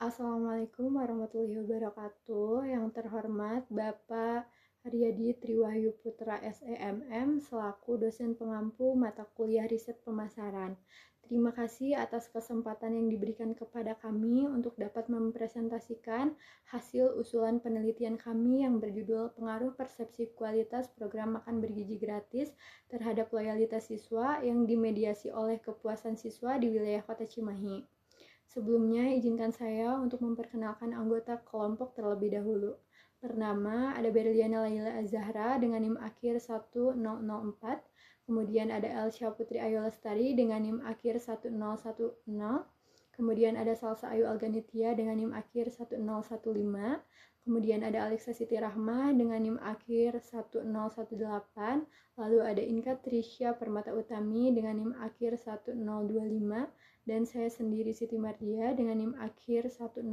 Assalamualaikum warahmatullahi wabarakatuh. Yang terhormat Bapak Haryadi Triwahyu Putra SEMM selaku dosen pengampu mata kuliah riset pemasaran. Terima kasih atas kesempatan yang diberikan kepada kami untuk dapat mempresentasikan hasil usulan penelitian kami yang berjudul Pengaruh Persepsi Kualitas Program Makan Bergizi Gratis terhadap Loyalitas Siswa yang dimediasi oleh kepuasan siswa di wilayah Kota Cimahi. Sebelumnya, izinkan saya untuk memperkenalkan anggota kelompok terlebih dahulu. Pertama, ada Berliana Laila Azahra dengan NIM akhir 1004. Kemudian ada Elsya Putri Ayu Lestari dengan NIM akhir 1010. Kemudian ada Salsa Ayu Alganitia dengan NIM akhir 1015. Kemudian ada Alexa Siti Rahma dengan NIM akhir 1018. Lalu ada Inka Trisha Permata Utami dengan NIM akhir 1025. Dan saya sendiri Siti Mardia dengan NIM akhir 1012.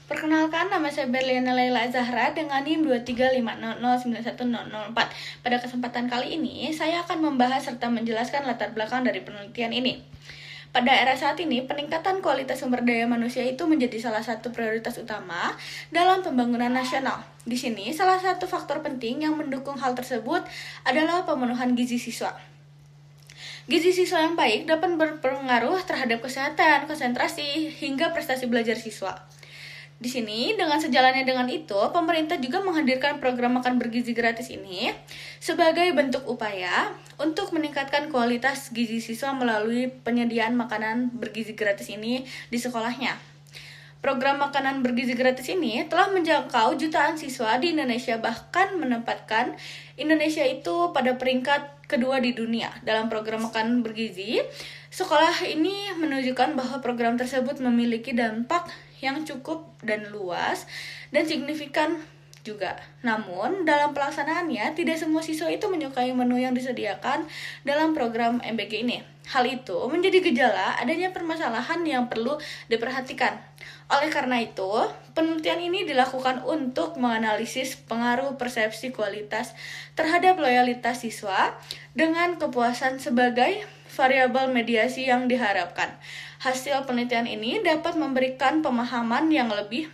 Perkenalkan, nama saya Berliana Laila Zahra dengan NIM 23500910004. Pada kesempatan kali ini, saya akan membahas serta menjelaskan latar belakang dari penelitian ini. Pada era saat ini, peningkatan kualitas sumber daya manusia itu menjadi salah satu prioritas utama dalam pembangunan nasional. Di sini, salah satu faktor penting yang mendukung hal tersebut adalah pemenuhan gizi siswa. Gizi siswa yang baik dapat berpengaruh terhadap kesehatan, konsentrasi, hingga prestasi belajar siswa. Di sini, dengan sejalannya dengan itu, pemerintah juga menghadirkan program makan bergizi gratis ini sebagai bentuk upaya untuk meningkatkan kualitas gizi siswa melalui penyediaan makanan bergizi gratis ini di sekolahnya. Program makanan bergizi gratis ini telah menjangkau jutaan siswa di Indonesia, bahkan menempatkan Indonesia itu pada peringkat kedua di dunia dalam program makanan bergizi. Sekolah ini menunjukkan bahwa program tersebut memiliki dampak yang cukup dan luas dan signifikan juga. Namun, dalam pelaksanaannya, tidak semua siswa itu menyukai menu yang disediakan dalam program MBG ini. Hal itu menjadi gejala adanya permasalahan yang perlu diperhatikan. Oleh karena itu, penelitian ini dilakukan untuk menganalisis pengaruh persepsi kualitas terhadap loyalitas siswa dengan kepuasan sebagai variabel mediasi yang diharapkan. Hasil penelitian ini dapat memberikan pemahaman yang lebih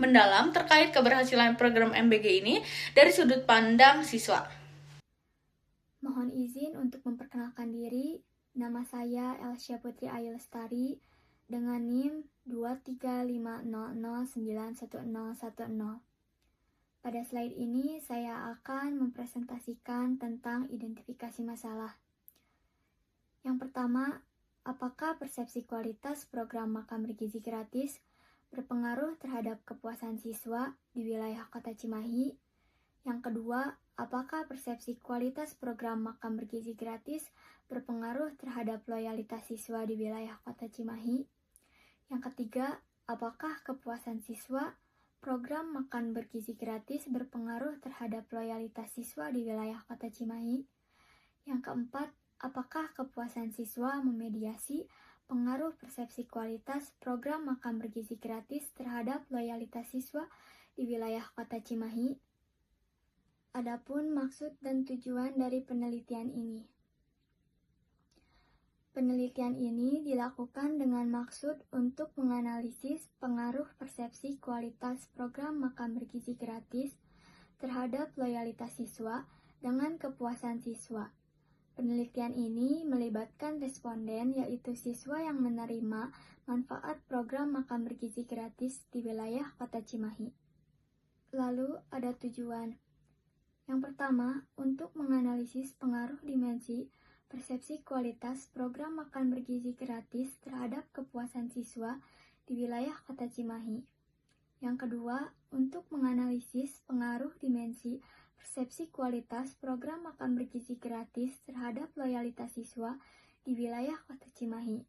mendalam terkait keberhasilan program MBG ini dari sudut pandang siswa. Mohon izin untuk memperkenalkan diri. Nama saya Elsya Putri Ayu Lestari dengan NIM 23500910010. Pada slide ini saya akan mempresentasikan tentang identifikasi masalah. Yang pertama, apakah persepsi kualitas program makan bergizi gratis berpengaruh terhadap kepuasan siswa di wilayah Kota Cimahi? Yang kedua, apakah persepsi kualitas program makan bergizi gratis berpengaruh terhadap loyalitas siswa di wilayah Kota Cimahi? Yang ketiga, apakah kepuasan siswa program makan bergizi gratis berpengaruh terhadap loyalitas siswa di wilayah Kota Cimahi? Yang keempat, apakah kepuasan siswa memediasi pengaruh persepsi kualitas program makan bergizi gratis terhadap loyalitas siswa di wilayah Kota Cimahi? Adapun maksud dan tujuan dari penelitian ini. Penelitian ini dilakukan dengan maksud untuk menganalisis pengaruh persepsi kualitas program makan bergizi gratis terhadap loyalitas siswa dengan kepuasan siswa. Penelitian ini melibatkan responden, yaitu siswa yang menerima manfaat program makan bergizi gratis di wilayah Kota Cimahi. Lalu ada tujuan. Yang pertama, untuk menganalisis pengaruh dimensi persepsi kualitas program makan bergizi gratis terhadap kepuasan siswa di wilayah Kota Cimahi. Yang kedua, untuk menganalisis pengaruh dimensi persepsi kualitas program makan bergizi gratis terhadap loyalitas siswa di wilayah Kota Cimahi.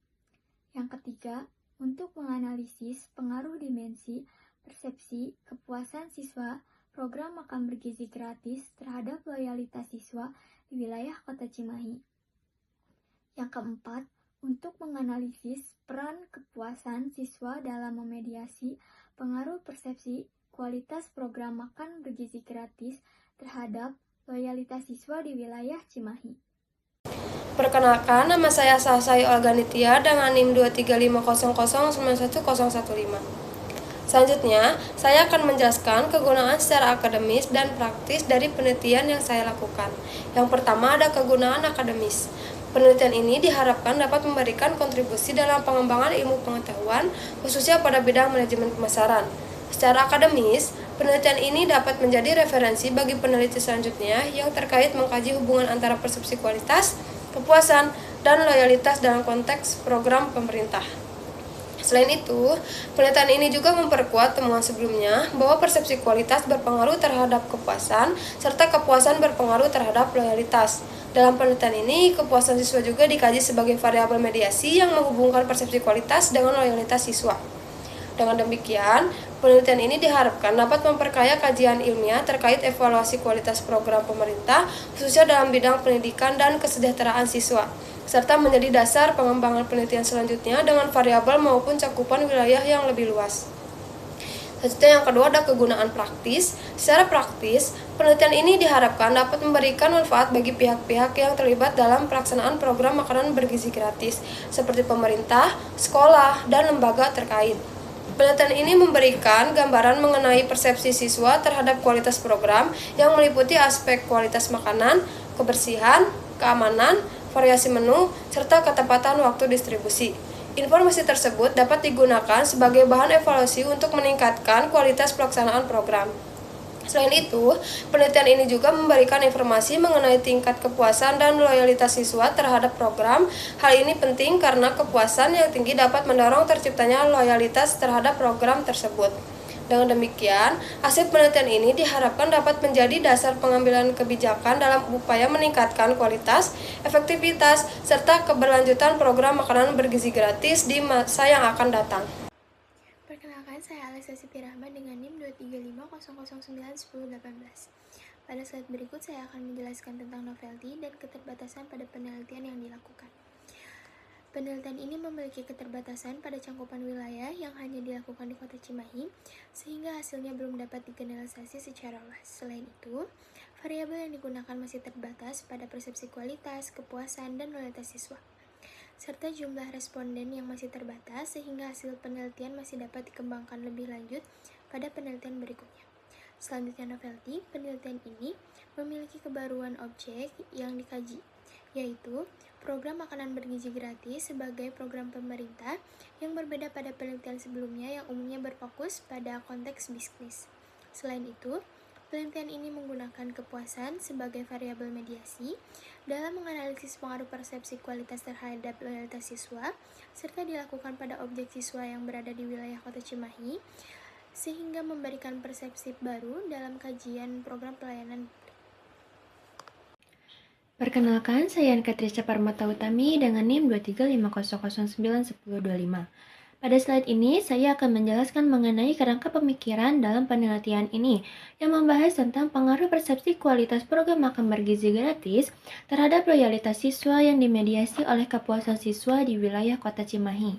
Yang ketiga, untuk menganalisis pengaruh dimensi persepsi kepuasan siswa program makan bergizi gratis terhadap loyalitas siswa di wilayah Kota Cimahi. Yang keempat, untuk menganalisis peran kepuasan siswa dalam memediasi pengaruh persepsi kualitas program makan bergizi gratis terhadap loyalitas siswa di wilayah Cimahi. Perkenalkan, nama saya Sahsai Olga Nitya dengan NIM 23500911015. Selanjutnya, saya akan menjelaskan kegunaan secara akademis dan praktis dari penelitian yang saya lakukan. Yang pertama ada kegunaan akademis. Penelitian ini diharapkan dapat memberikan kontribusi dalam pengembangan ilmu pengetahuan, khususnya pada bidang manajemen pemasaran. Secara akademis, penelitian ini dapat menjadi referensi bagi peneliti selanjutnya yang terkait mengkaji hubungan antara persepsi kualitas, kepuasan, dan loyalitas dalam konteks program pemerintah. Selain itu, penelitian ini juga memperkuat temuan sebelumnya bahwa persepsi kualitas berpengaruh terhadap kepuasan, serta kepuasan berpengaruh terhadap loyalitas. Dalam penelitian ini, kepuasan siswa juga dikaji sebagai variabel mediasi yang menghubungkan persepsi kualitas dengan loyalitas siswa. Dengan demikian, penelitian ini diharapkan dapat memperkaya kajian ilmiah terkait evaluasi kualitas program pemerintah, khususnya dalam bidang pendidikan dan kesejahteraan siswa, serta menjadi dasar pengembangan penelitian selanjutnya dengan variabel maupun cakupan wilayah yang lebih luas. Selanjutnya yang kedua ada kegunaan praktis. Secara praktis, penelitian ini diharapkan dapat memberikan manfaat bagi pihak-pihak yang terlibat dalam pelaksanaan program makanan bergizi gratis, seperti pemerintah, sekolah, dan lembaga terkait. Penelitian ini memberikan gambaran mengenai persepsi siswa terhadap kualitas program yang meliputi aspek kualitas makanan, kebersihan, keamanan, variasi menu, serta ketepatan waktu distribusi. Informasi tersebut dapat digunakan sebagai bahan evaluasi untuk meningkatkan kualitas pelaksanaan program. Selain itu, penelitian ini juga memberikan informasi mengenai tingkat kepuasan dan loyalitas siswa terhadap program. Hal ini penting karena kepuasan yang tinggi dapat mendorong terciptanya loyalitas terhadap program tersebut. Dengan demikian, hasil penelitian ini diharapkan dapat menjadi dasar pengambilan kebijakan dalam upaya meningkatkan kualitas, efektivitas, serta keberlanjutan program makanan bergizi gratis di masa yang akan datang. Perkenalkan, saya Alexia Siti Rahman dengan NIM 23500911018. Pada slide berikut, saya akan menjelaskan tentang novelty dan keterbatasan pada penelitian yang dilakukan. Penelitian ini memiliki keterbatasan pada cakupan wilayah yang hanya dilakukan di Kota Cimahi, sehingga hasilnya belum dapat digeneralisasi secara luas. Selain itu, variabel yang digunakan masih terbatas pada persepsi kualitas, kepuasan, dan loyalitas siswa, serta jumlah responden yang masih terbatas sehingga hasil penelitian masih dapat dikembangkan lebih lanjut pada penelitian berikutnya. Selanjutnya novelty, penelitian ini memiliki kebaruan objek yang dikaji, yaitu program makanan bergizi gratis sebagai program pemerintah yang berbeda pada penelitian sebelumnya yang umumnya berfokus pada konteks bisnis. Selain itu, penelitian ini menggunakan kepuasan sebagai variabel mediasi dalam menganalisis pengaruh persepsi kualitas terhadap loyalitas siswa, serta dilakukan pada objek siswa yang berada di wilayah Kota Cimahi, sehingga memberikan persepsi baru dalam kajian program pelayanan. Perkenalkan, saya Katricia Parmata Utami dengan NIM 23500911025. Pada slide ini, saya akan menjelaskan mengenai kerangka pemikiran dalam penelitian ini, yang membahas tentang pengaruh persepsi kualitas program makan bergizi gratis terhadap loyalitas siswa yang dimediasi oleh kepuasan siswa di wilayah Kota Cimahi.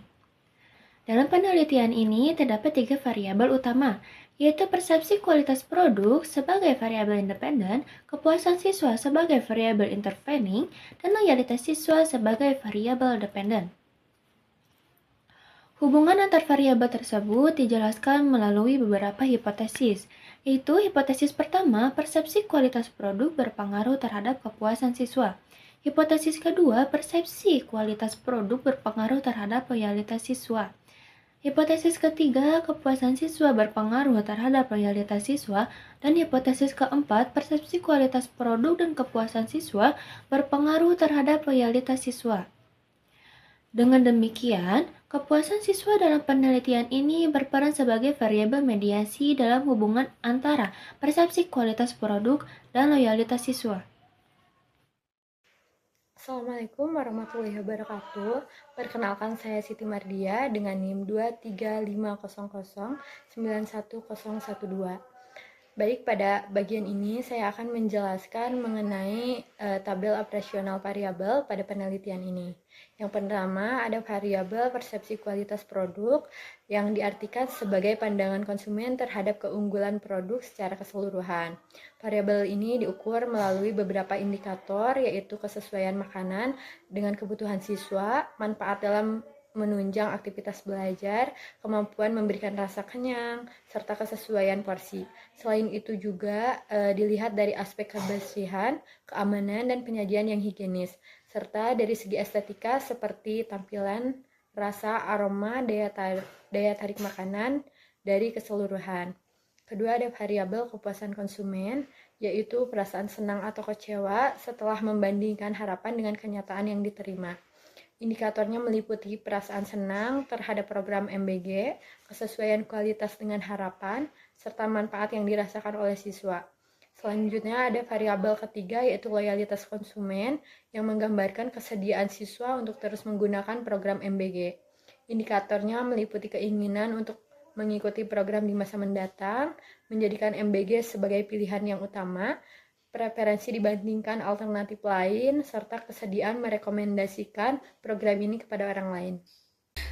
Dalam penelitian ini, terdapat 3 variabel utama, yaitu persepsi kualitas produk sebagai variabel independen, kepuasan siswa sebagai variabel intervening, dan loyalitas siswa sebagai variabel dependen. Hubungan antar variabel tersebut dijelaskan melalui beberapa hipotesis, yaitu hipotesis pertama, persepsi kualitas produk berpengaruh terhadap kepuasan siswa. Hipotesis kedua, persepsi kualitas produk berpengaruh terhadap loyalitas siswa. Hipotesis ketiga, kepuasan siswa berpengaruh terhadap loyalitas siswa, dan hipotesis keempat, persepsi kualitas produk dan kepuasan siswa berpengaruh terhadap loyalitas siswa. Dengan demikian, kepuasan siswa dalam penelitian ini berperan sebagai variabel mediasi dalam hubungan antara persepsi kualitas produk dan loyalitas siswa. Assalamualaikum warahmatullahi wabarakatuh. Perkenalkan, saya Siti Mardia dengan NIM 23500911012. Baik, pada bagian ini saya akan menjelaskan mengenai tabel operasional variabel pada penelitian ini. Yang pertama, ada variabel persepsi kualitas produk yang diartikan sebagai pandangan konsumen terhadap keunggulan produk secara keseluruhan. Variabel ini diukur melalui beberapa indikator, yaitu kesesuaian makanan dengan kebutuhan siswa, manfaat dalam menunjang aktivitas belajar, kemampuan memberikan rasa kenyang, serta kesesuaian porsi. Selain itu juga dilihat dari aspek kebersihan, keamanan, dan penyajian yang higienis, serta dari segi estetika seperti tampilan, rasa, aroma, daya tarik makanan dari keseluruhan. Kedua, ada variabel kepuasan konsumen, yaitu perasaan senang atau kecewa setelah membandingkan harapan dengan kenyataan yang diterima. Indikatornya meliputi perasaan senang terhadap program MBG, kesesuaian kualitas dengan harapan, serta manfaat yang dirasakan oleh siswa. Selanjutnya ada variabel ketiga, yaitu loyalitas konsumen yang menggambarkan kesediaan siswa untuk terus menggunakan program MBG. Indikatornya meliputi keinginan untuk mengikuti program di masa mendatang, menjadikan MBG sebagai pilihan yang utama, preferensi dibandingkan alternatif lain, serta kesediaan merekomendasikan program ini kepada orang lain.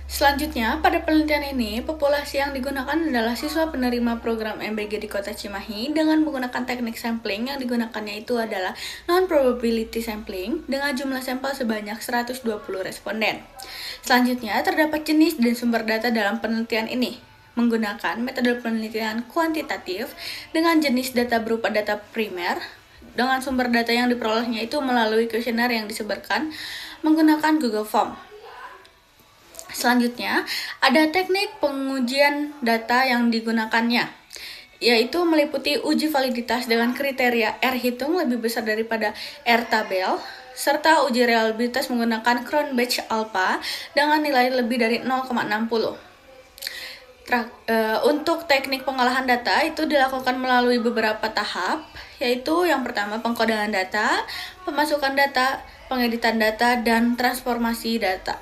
Selanjutnya, pada penelitian ini, populasi yang digunakan adalah siswa penerima program MBG di Kota Cimahi dengan menggunakan teknik sampling yang digunakannya itu adalah non-probability sampling dengan jumlah sampel sebanyak 120 responden. Selanjutnya, terdapat jenis dan sumber data dalam penelitian ini menggunakan metode penelitian kuantitatif dengan jenis data berupa data primer, dengan sumber data yang diperolehnya itu melalui kuesioner yang disebarkan menggunakan Google Form. Selanjutnya, ada teknik pengujian data yang digunakannya, yaitu meliputi uji validitas dengan kriteria R hitung lebih besar daripada R tabel, serta uji reliabilitas menggunakan Cronbach alpha dengan nilai lebih dari 0,60. Untuk teknik pengolahan data itu dilakukan melalui beberapa tahap, yaitu yang pertama pengkodangan data, pemasukan data, pengeditan data, dan transformasi data.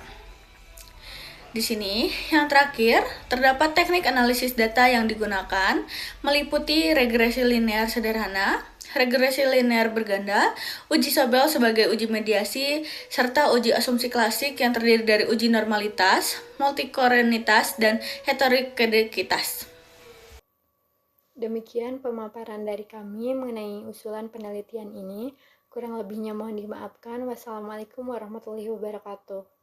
Di sini, yang terakhir, terdapat teknik analisis data yang digunakan, meliputi regresi linear sederhana, regresi linear berganda, uji Sobel sebagai uji mediasi, serta uji asumsi klasik yang terdiri dari uji normalitas, multikorenitas, dan heterogenekitas. Demikian pemaparan dari kami mengenai usulan penelitian ini. Kurang lebihnya mohon dimaafkan. Wassalamualaikum warahmatullahi wabarakatuh.